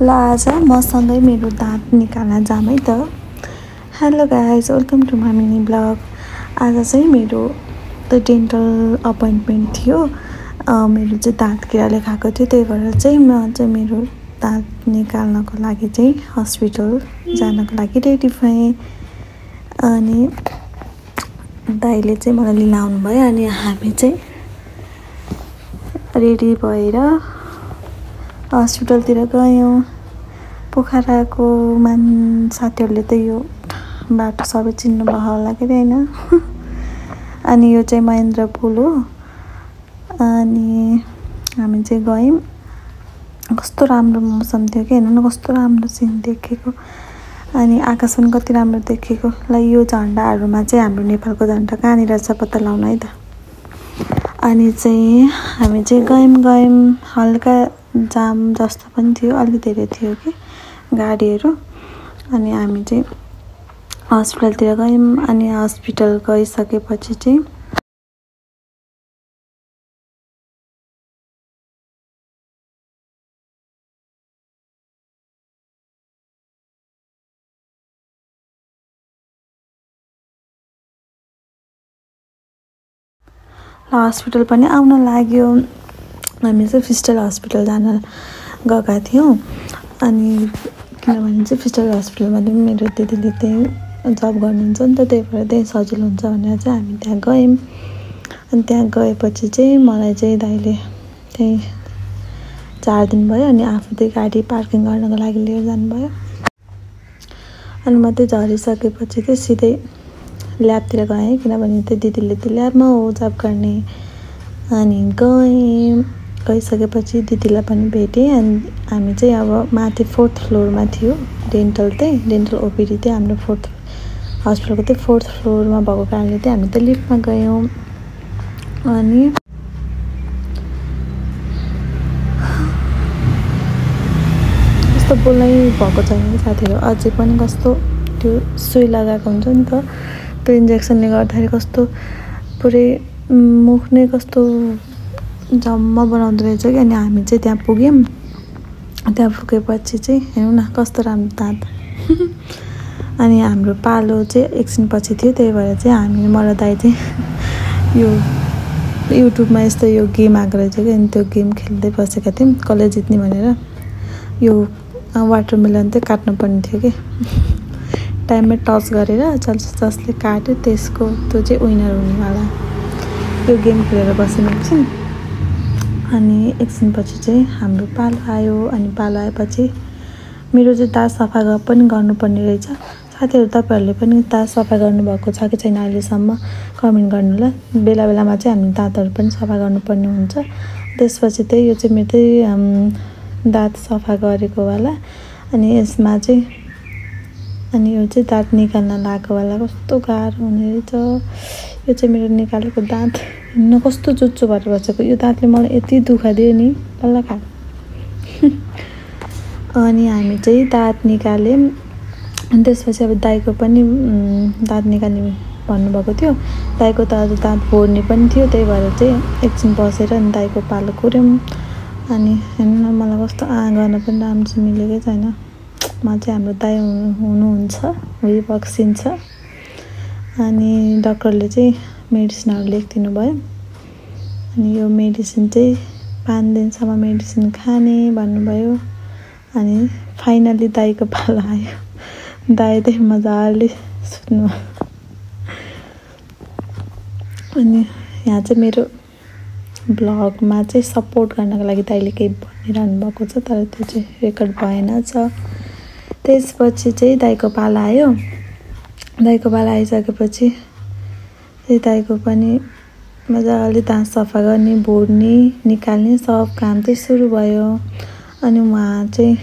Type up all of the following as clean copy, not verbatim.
ल आज मसँगै मेरो दाँत निकाल्न जाम है त। Hello guys, welcome to my mini blog. आज चाहिँ मेरो डेन्टल अपोइन्टमेन्ट थियो। मेरो चाहिँ दाँत किराले खाएको थियो, त्यही भएर चाहिँ म चाहिँ मेरो दाँत निकाल्नको लागि चाहिँ हस्पिटल जानको लागि रेडी भएँ। अनि दाइले चाहिँ मलाई लिन आउनुभयो अनि हामी चाहिँ रेडी भएर हस्पिटलतिर गयौँ। पोखराको साथीहरूले त यो बाटो सबै चिन्नुभयो होला के होइन। अनि यो चाहिँ महेन्द्र पुल हो। अनि हामी चाहिँ गयौँ। कस्तो राम्रो मौसम थियो कि हेर्नु न, कस्तो राम्रो सिन देखेको। अनि आकाश पनि कति राम्रो देखेको। ल यो झन्डाहरूमा चाहिँ हाम्रो नेपालको झन्डा कहाँनिर छ पत्ता लगाउनु है त। अनि चाहिँ हामी चाहिँ गयौँ। हल्का जाम जस्तो पनि थियो, अलिक धेरै थियो कि गाडीहरू। अनि हामी चाहिँ हस्पिटलतिर गयौँ। अनि हस्पिटल गइसकेपछि चाहिँ हस्पिटल पनि आउन लाग्यो। हामी चाहिँ फिस्टल हस्पिटल जान गएका थियौँ। अनि किनभने चाहिँ फिस्टल हस्पिटलमा पनि मेरो दिदीले त्यहीँ जब गर्नुहुन्छ नि त, त्यही भएर त्यहीँ सजिलो हुन्छ भनेर चाहिँ हामी त्यहाँ गयौँ। अनि त्यहाँ गएपछि चाहिँ मलाई चाहिँ दाइले त्यहीँ 4 दिन भयो। अनि आफू चाहिँ गाडी पार्किङ गर्नको लागि लिएर जानुभयो। अनि म चाहिँ झरिसकेपछि चाहिँ सिधै ल्याबतिर गएँ, किनभने त्यो दिदीले त्यो ल्याबमा हो जब गर्ने। अनि गइसकेपछि दिदीलाई पनि भेटेँ। अनि हामी चाहिँ अब माथि 4th फ्लोरमा थियो। डेन्टल ओपिडी चाहिँ हाम्रो हस्पिटलको चाहिँ 4th फ्लोरमा भएको कारणले चाहिँ हामी त लिफ्टमा गयौँ। अनि कस्तो बोल्नै भएको छैन साथीहरू। अझै पनि कस्तो त्यो सुई लगाएको हुन्छ नि त, त्यो इन्जेक्सनले गर्दाखेरि कस्तो पुरै मुख नै कस्तो जम्मा बनाउँदो रहेछ कि। अनि हामी चाहिँ त्यहाँ पुग्यौँ। त्यहाँ पुगेपछि चाहिँ हेर्नु न कस्तो राम्रो दाँत। अनि हाम्रो पालो चाहिँ एकछिनपछि थियो, त्यही भएर चाहिँ हामी म र दाइ चाहिँ यो युट्युबमा यस्तो यो गेम आएको रहेछ कि। अनि त्यो गेम खेल्दै बसेका थियौँ, कसले जित्ने भनेर। यो वाटरमेलन चाहिँ काट्नुपर्ने थियो कि। टाइममै टच गरेर जसले काट्यो त्यसको त्यो चाहिँ विनर हुनेवाला। यो गेम खेलेर बसेको थियौँ। अनि एकछिनपछि चाहिँ हाम्रो पालो आयो। अनि पालो आएपछि मेरो चाहिँ दाँत सफा पनि गर्नुपर्ने रहेछ। साथीहरू तपाईँहरूले पनि दाँत सफा गर्नुभएको छ कि छैन अहिलेसम्म कमेन्ट गर्नु ल। बेला बेलामा चाहिँ हामी दाँतहरू पनि सफा गर्नुपर्ने हुन्छ। त्यसपछि चाहिँ यो चाहिँ मेरो चाहिँ दाँत सफा गरेको वाला। अनि यसमा चाहिँ अनि यो चाहिँ दाँत निकाल्न लगाएको वाला। कस्तो गाह्रो हुने रहेछ। यो चाहिँ मेरो निकालेको दाँत न कस्तो चुच्चो भएर बसेको। यो दाँतले मलाई यति दुःख दियो नि, डल्ला खा। अनि हामी चाहिँ दाँत निकाल्यौँ। अनि त्यसपछि अब दाइको पनि दाँत निकाल्ने भन्नुभएको थियो। दाइको त अझ दाँत फोड्ने पनि थियो, त्यही भएर चाहिँ एकछिन बसेर अनि दाइको पालो कोर्यौँ। अनि हेर्नु न मलाई कस्तो गर्न पनि राम्रो मिलेकै छैन। म चाहिँ हाम्रो दाइ हुनुहुन्छ, उही बक्सिन्छ। अनि डक्टरले चाहिँ मेडिसिनहरू लेखिदिनु भयो। अनि यो मेडिसिन चाहिँ 5 दिनसम्म मेडिसिन खाने भन्नुभयो। अनि फाइनली दाइको पालो आयो। दाइ चाहिँ मजाले सुत्नु। अनि यहाँ चाहिँ मेरो ब्लगमा चाहिँ सपोर्ट गर्नको लागि दाइले केही भनिरहनु भएको छ, तर त्यो चाहिँ रेकर्ड भएन छ। त्यसपछि चाहिँ दाइको पालो आयो। दाइको पालो आइसकेपछि चाहिँ दाइको पनि मजाले दाँत सफा गर्ने, भोर्ने, निकाल्ने सब काम चाहिँ सुरु भयो। अनि उहाँ चाहिँ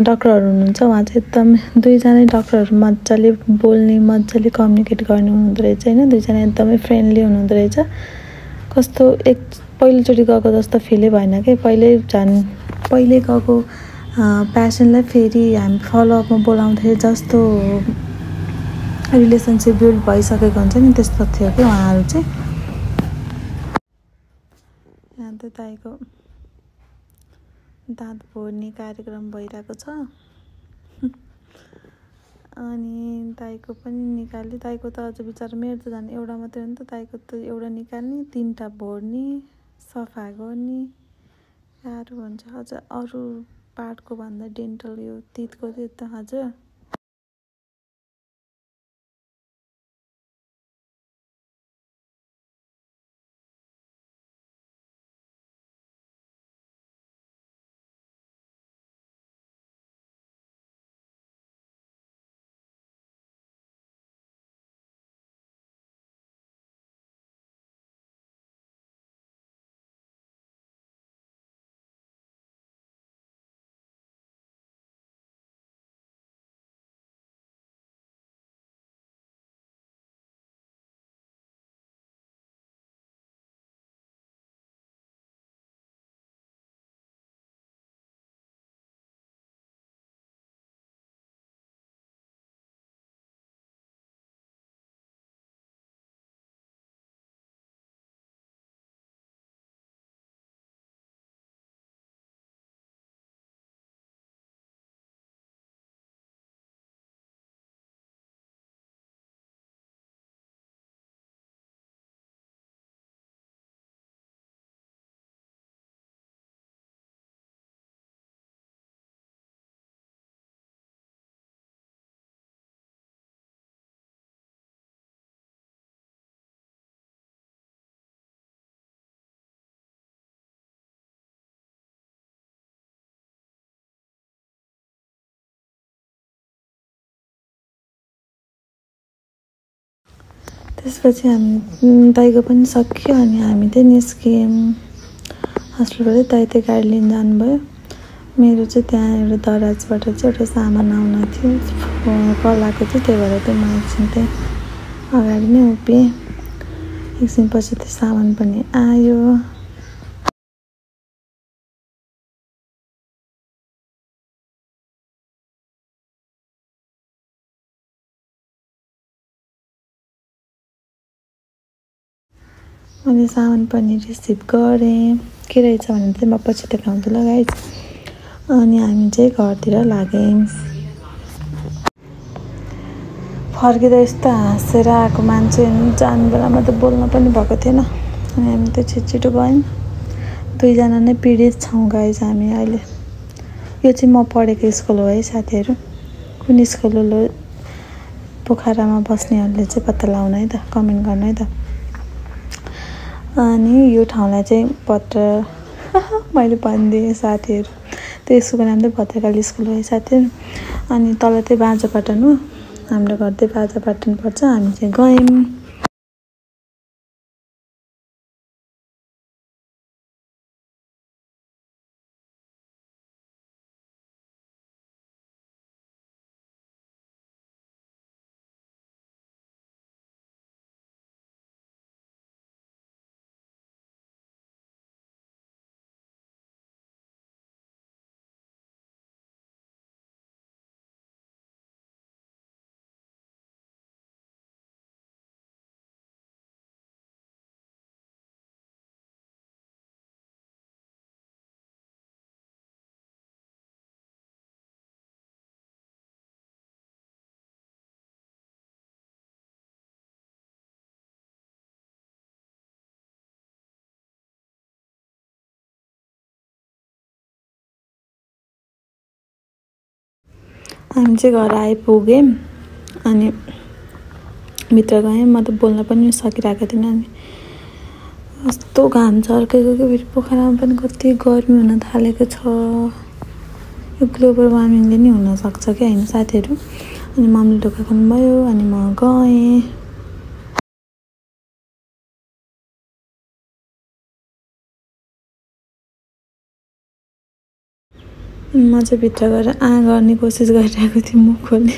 डक्टरहरू हुनुहुन्छ। उहाँ चाहिँ एकदम दुईजना डक्टरहरू मजाले बोल्ने, मजाले कम्युनिकेट गर्ने हुनुहुँदो रहेछ होइन। दुईजना एकदमै फ्रेन्डली हुनुहुँदो रहेछ। कस्तो पहिलोचोटि गएको जस्तो फिलै भएन कि। पहिले गएको पेसेन्टलाई फेरि हामी फलोअपमा बोलाउँदाखेरि जस्तो रिलेसनसिप बिल्ड भइसकेको हुन्छ नि, त्यस्तो थियो कि उहाँहरू चाहिँ। यहाँ त दाइको दाँत फोड्ने कार्यक्रम भइरहेको छ। अनि दाइको पनि निकाल्यो। दाइको त अझ बिचारा मेरो त झन् एउटा मात्रै हो नि त। दाइको त एउटा निकाल्ने, 3टा भोड्ने, सफा गर्ने गाह्रो हुन्छ। अझ अरू पार्टको भन्दा डेन्टल यो तितको चाहिँ त हजुर। त्यसपछि हामी दाइको पनि सक्यो। अनि हामी चाहिँ निस्क्यौँ हस्पिटलबाट। दाइ चाहिँ गाडी लिन जानुभयो। मेरो चाहिँ त्यहाँ एउटा दराजबाट चाहिँ एउटा सामान आउन थियो, कलाको चाहिँ। त्यही भएर चाहिँ म एकछिन चाहिँ अगाडि नै उभिएँ। एकछिनपछि त्यो सामान पनि आयो। मैले सामान पनि रिसिभ गरेँ। के रहेछ भने चाहिँ म पछि देखाउँछु ल गाइज। अनि हामी चाहिँ घरतिर लाग्यौँ। फर्किँदा यस्तो हाँसेर आएको मान्छे जाने बेलामा त बोल्न पनि भएको थिएन। अनि हामी त छिटो गयौँ। 2जना नै पीडित छौँ गाइज हामी अहिले। यो चाहिँ म पढेको स्कुल हो है साथीहरू। कुन स्कुल हो पोखरामा बस्नेहरूले चाहिँ पत्ता लगाउनु है त, कमेन्ट गर्नु है त। अनि यो ठाउँलाई चाहिँ मैले भनिदिएँ साथीहरू। त्यो स्कुलको नाम चाहिँ भद्रकाली स्कुल हो है साथीहरू। अनि तल चाहिँ बाँझापाटन हो। हाम्रो घर चाहिँ बाँझापाटन पर्छ। हामी चाहिँ गयौँ। हामी चाहिँ घर आइपुग्यौँ। अनि भित्र गयौँ। म त बोल्न पनि सकिरहेको थिइनँ। अनि कस्तो घाम झर्केको कि फेरि पोखरामा पनि कति गर्मी हुन थालेको छ। यो ग्लोबल वार्मिङले नि हुनसक्छ कि होइन साथीहरू। अनि मम्मीले ढोका खोल्नुभयो। अनि म गएँ। म चाहिँ भित्र गएर गर्ने कोसिस गरिरहेको थिएँ। मुख खोल्ने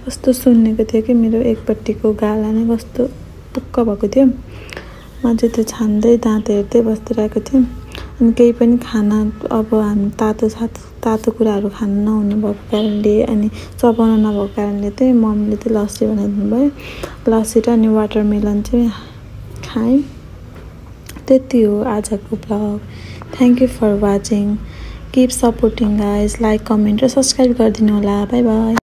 कस्तो सुन्नेको थियो कि मेरो एकपट्टिको गाला नै कस्तो पुक्क भएको थियो। म चाहिँ त्यो छान्दै दाँत हेर्दै बसिरहेको थिएँ। अनि केही पनि खाना अब हामी तातो कुराहरू खान नहुने भएको कारणले अनि चबाउन नभएको कारणले चाहिँ मम्मीले चाहिँ लस्सी बनाइदिनु भयो। लस्सी र अनि वाटरमेलन चाहिँ खाएँ। त्यति हो आजको blog. Thank you for watching. Keep supporting guys like comment र सब्सक्राइब गरिदिनु होला बाई बाई